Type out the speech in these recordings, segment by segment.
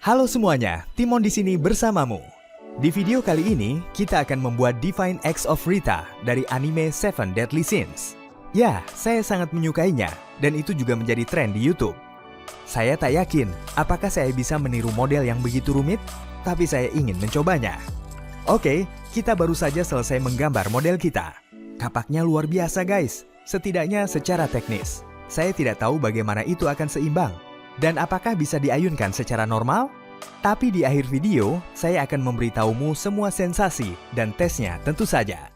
Halo semuanya, Timon di sini bersamamu. Di video kali ini, kita akan membuat Divine X of Rita dari anime Seven Deadly Sins. Ya, saya sangat menyukainya, dan itu juga menjadi tren di YouTube. Saya tak yakin apakah saya bisa meniru model yang begitu rumit, tapi saya ingin mencobanya. Oke, kita baru saja selesai menggambar model kita. Kapaknya luar biasa guys, setidaknya secara teknis. Saya tidak tahu bagaimana itu akan seimbang. Dan apakah bisa diayunkan secara normal? Tapi di akhir video, saya akan memberitahumu semua sensasi dan tesnya tentu saja.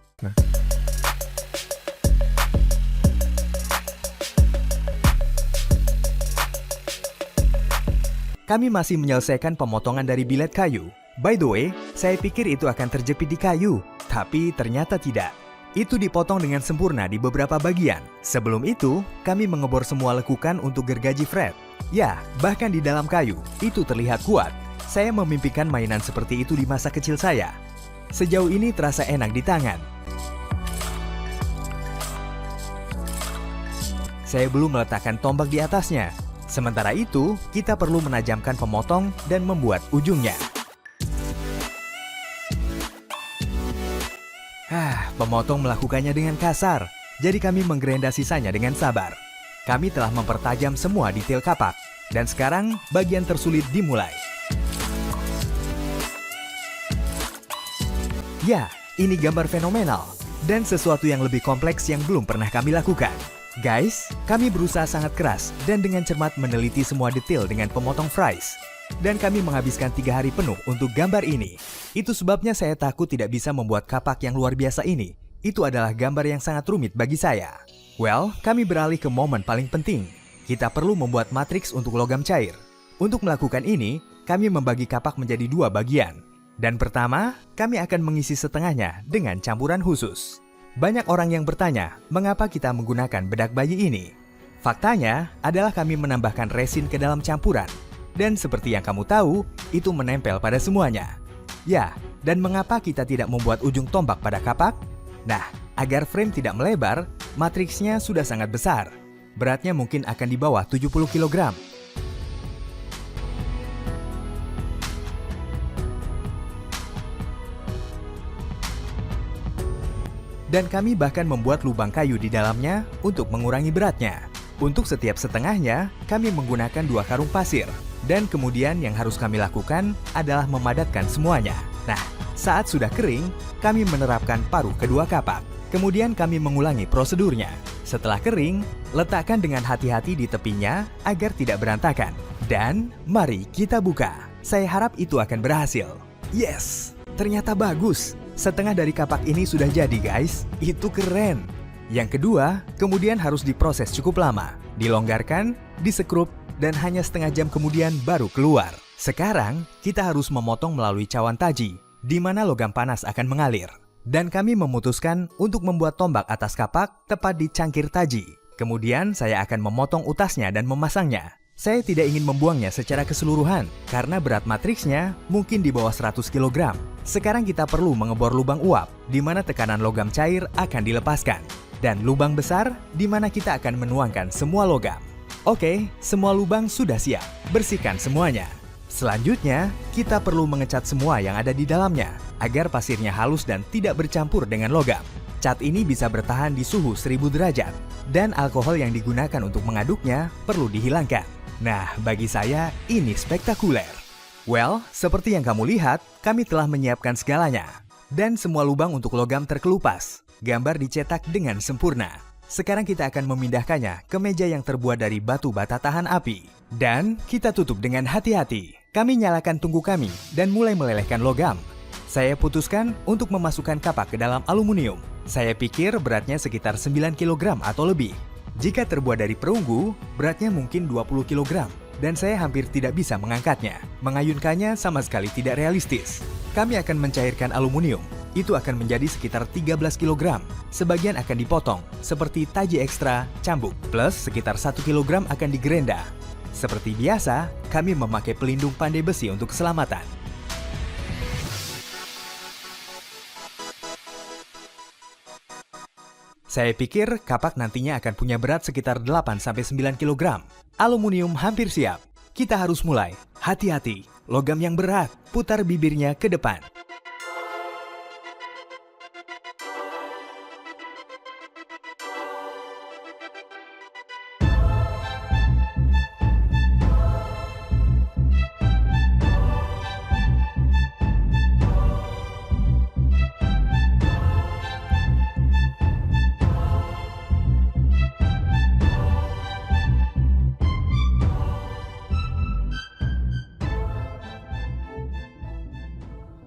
Kami masih menyelesaikan pemotongan dari bilet kayu. By the way, saya pikir itu akan terjepit di kayu, tapi ternyata tidak. Itu dipotong dengan sempurna di beberapa bagian. Sebelum itu, kami mengebor semua lekukan untuk gergaji Fred. Ya, bahkan di dalam kayu, itu terlihat kuat. Saya memimpikan mainan seperti itu di masa kecil saya. Sejauh ini terasa enak di tangan. Saya belum meletakkan tombak di atasnya. Sementara itu, kita perlu menajamkan pemotong dan membuat ujungnya. Pemotong melakukannya dengan kasar, jadi kami menggerenda sisanya dengan sabar. Kami telah mempertajam semua detail kapak, dan sekarang bagian tersulit dimulai. Ya, ini gambar fenomenal, dan sesuatu yang lebih kompleks yang belum pernah kami lakukan. Guys, kami berusaha sangat keras dan dengan cermat meneliti semua detail dengan pemotong fries. Dan kami menghabiskan 3 hari penuh untuk gambar ini. Itu sebabnya saya takut tidak bisa membuat kapak yang luar biasa ini. Itu adalah gambar yang sangat rumit bagi saya. Well, kami beralih ke momen paling penting. Kita perlu membuat matriks untuk logam cair. Untuk melakukan ini, kami membagi kapak menjadi 2 bagian. Dan pertama, kami akan mengisi setengahnya dengan campuran khusus. Banyak orang yang bertanya, mengapa kita menggunakan bedak bayi ini? Faktanya adalah kami menambahkan resin ke dalam campuran. Dan seperti yang kamu tahu, itu menempel pada semuanya. Ya, dan mengapa kita tidak membuat ujung tombak pada kapak? Nah, agar frame tidak melebar, matriksnya sudah sangat besar. Beratnya mungkin akan di bawah 70 kg. Dan kami bahkan membuat lubang kayu di dalamnya untuk mengurangi beratnya. Untuk setiap setengahnya, kami menggunakan 2 karung pasir. Dan kemudian yang harus kami lakukan adalah memadatkan semuanya. Nah, saat sudah kering, kami menerapkan paruh kedua kapak. Kemudian kami mengulangi prosedurnya. Setelah kering, letakkan dengan hati-hati di tepinya agar tidak berantakan. Dan mari kita buka. Saya harap itu akan berhasil. Yes, ternyata bagus. Setengah dari kapak ini sudah jadi guys. Itu keren. Yang kedua, kemudian harus diproses cukup lama. Dilonggarkan, disekrup, dan hanya setengah jam kemudian baru keluar. Sekarang, kita harus memotong melalui cawan taji, di mana logam panas akan mengalir. Dan kami memutuskan untuk membuat tombak atas kapak tepat di cangkir taji. Kemudian, saya akan memotong utasnya dan memasangnya. Saya tidak ingin membuangnya secara keseluruhan, karena berat matriksnya mungkin di bawah 100 kg. Sekarang kita perlu mengebor lubang uap, di mana tekanan logam cair akan dilepaskan. Dan lubang besar, di mana kita akan menuangkan semua logam. Oke, semua lubang sudah siap. Bersihkan semuanya. Selanjutnya, kita perlu mengecat semua yang ada di dalamnya, agar pasirnya halus dan tidak bercampur dengan logam. Cat ini bisa bertahan di suhu 1000 derajat, dan alkohol yang digunakan untuk mengaduknya perlu dihilangkan. Nah, bagi saya, ini spektakuler. Well, seperti yang kamu lihat, kami telah menyiapkan segalanya. Dan semua lubang untuk logam terkelupas. Gambar dicetak dengan sempurna. Sekarang kita akan memindahkannya ke meja yang terbuat dari batu bata tahan api. Dan kita tutup dengan hati-hati. Kami nyalakan tungku kami dan mulai melelehkan logam. Saya putuskan untuk memasukkan kapak ke dalam aluminium. Saya pikir beratnya sekitar 9 kg atau lebih. Jika terbuat dari perunggu, beratnya mungkin 20 kg. Dan saya hampir tidak bisa mengangkatnya. Mengayunkannya sama sekali tidak realistis. Kami akan mencairkan aluminium. Itu akan menjadi sekitar 13 kg. Sebagian akan dipotong, seperti taji ekstra, cambuk, plus sekitar 1 kg akan digerenda. Seperti biasa, kami memakai pelindung pandai besi untuk keselamatan. Saya pikir kapak nantinya akan punya berat sekitar 8-9 kg. Aluminium hampir siap. Kita harus mulai. Hati-hati. logam yang berat. Putar bibirnya ke depan.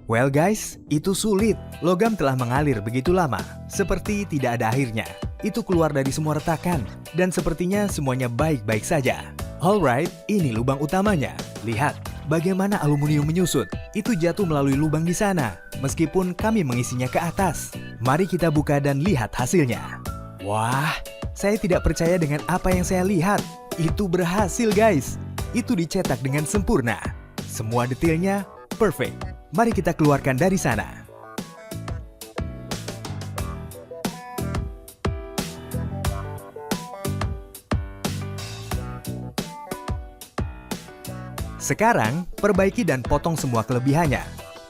Well guys, itu sulit. Logam telah mengalir begitu lama, seperti tidak ada akhirnya. Itu keluar dari semua retakan, dan sepertinya semuanya baik-baik saja. Alright, ini lubang utamanya. Lihat, bagaimana aluminium menyusut. Itu jatuh melalui lubang di sana, meskipun kami mengisinya ke atas. Mari kita buka dan lihat hasilnya. Wah, saya tidak percaya dengan apa yang saya lihat. Itu berhasil guys. Itu dicetak dengan sempurna. Semua detailnya perfect. Mari kita keluarkan dari sana. Sekarang, perbaiki dan potong semua kelebihannya.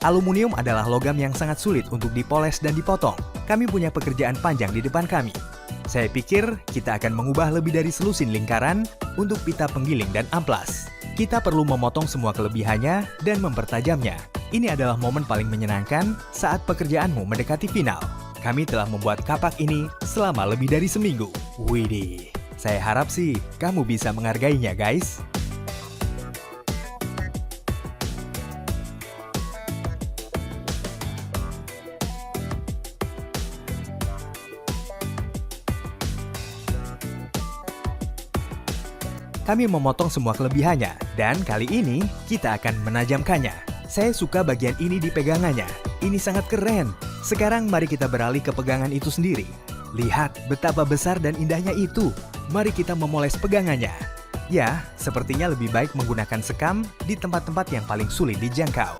Aluminium adalah logam yang sangat sulit untuk dipoles dan dipotong. Kami punya pekerjaan panjang di depan kami. Saya pikir kita akan mengubah lebih dari selusin lingkaran untuk pita penggiling dan amplas. Kita perlu memotong semua kelebihannya dan mempertajamnya. Ini adalah momen paling menyenangkan saat pekerjaanmu mendekati final. Kami telah membuat kapak ini selama lebih dari seminggu. Widih, saya harap sih kamu bisa menghargainya guys. Kami memotong semua kelebihannya, dan kali ini kita akan menajamkannya. Saya suka bagian ini di pegangannya. Ini sangat keren. Sekarang mari kita beralih ke pegangan itu sendiri. Lihat betapa besar dan indahnya itu. Mari kita memoles pegangannya. Ya, sepertinya lebih baik menggunakan sekam di tempat-tempat yang paling sulit dijangkau.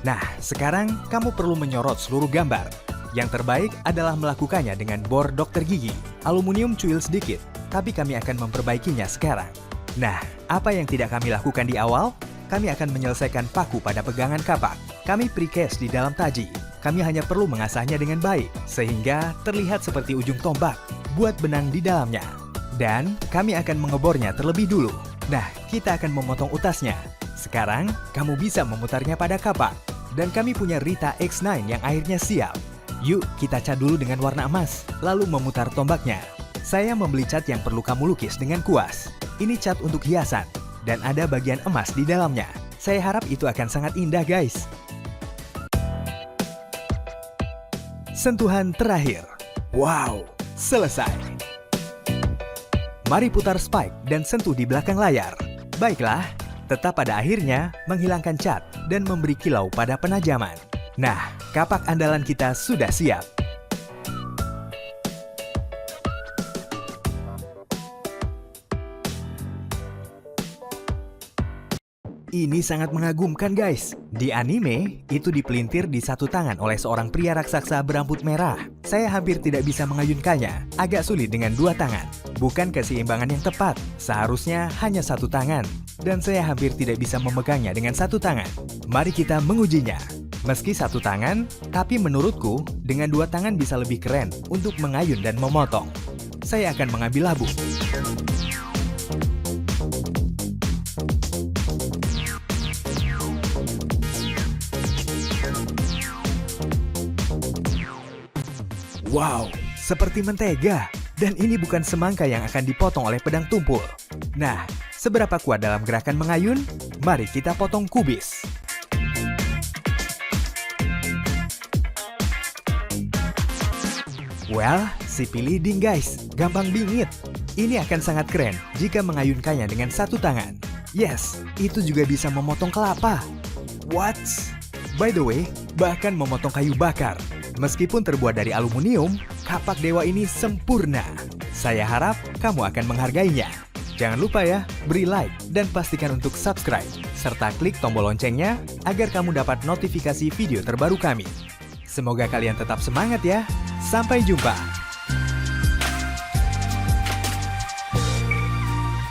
Nah, sekarang kamu perlu menyorot seluruh gambar. Yang terbaik adalah melakukannya dengan bor dokter gigi. Aluminium cuil sedikit, tapi kami akan memperbaikinya sekarang. Nah, apa yang tidak kami lakukan di awal? Kami akan menyelesaikan paku pada pegangan kapak. Kami precast di dalam taji. Kami hanya perlu mengasahnya dengan baik, sehingga terlihat seperti ujung tombak. Buat benang di dalamnya. Dan kami akan mengebornya terlebih dulu. Nah, kita akan memotong utasnya. Sekarang, kamu bisa memutarnya pada kapak. Dan kami punya Rita X9 yang akhirnya siap. Yuk, kita cat dulu dengan warna emas, lalu memutar tombaknya. Saya membeli cat yang perlu kamu lukis dengan kuas. Ini cat untuk hiasan. Dan ada bagian emas di dalamnya. Saya harap itu akan sangat indah guys. Sentuhan terakhir. Wow, selesai. Mari putar spike dan sentuh di belakang layar. Baiklah, tetap pada akhirnya menghilangkan cat dan memberi kilau pada penajaman. Nah, kapak andalan kita sudah siap. Ini sangat mengagumkan guys. Di anime, itu dipelintir di satu tangan oleh seorang pria raksasa berambut merah. Saya hampir tidak bisa mengayunkannya, agak sulit dengan dua tangan. Bukan keseimbangan yang tepat, seharusnya hanya satu tangan. Dan saya hampir tidak bisa memegangnya dengan satu tangan. Mari kita mengujinya. Meski satu tangan, tapi menurutku dengan dua tangan bisa lebih keren untuk mengayun dan memotong. Saya akan mengambil labu. Wow, seperti mentega. Dan ini bukan semangka yang akan dipotong oleh pedang tumpul. Nah, seberapa kuat dalam gerakan mengayun? Mari kita potong kubis. Well, si leading guys, gampang bingit. Ini akan sangat keren jika mengayunkannya dengan satu tangan. Yes, itu juga bisa memotong kelapa. What? By the way, bahkan memotong kayu bakar. Meskipun terbuat dari aluminium, kapak dewa ini sempurna. Saya harap kamu akan menghargainya. Jangan lupa ya, beri like dan pastikan untuk subscribe, serta klik tombol loncengnya agar kamu dapat notifikasi video terbaru kami. Semoga kalian tetap semangat ya. Sampai jumpa.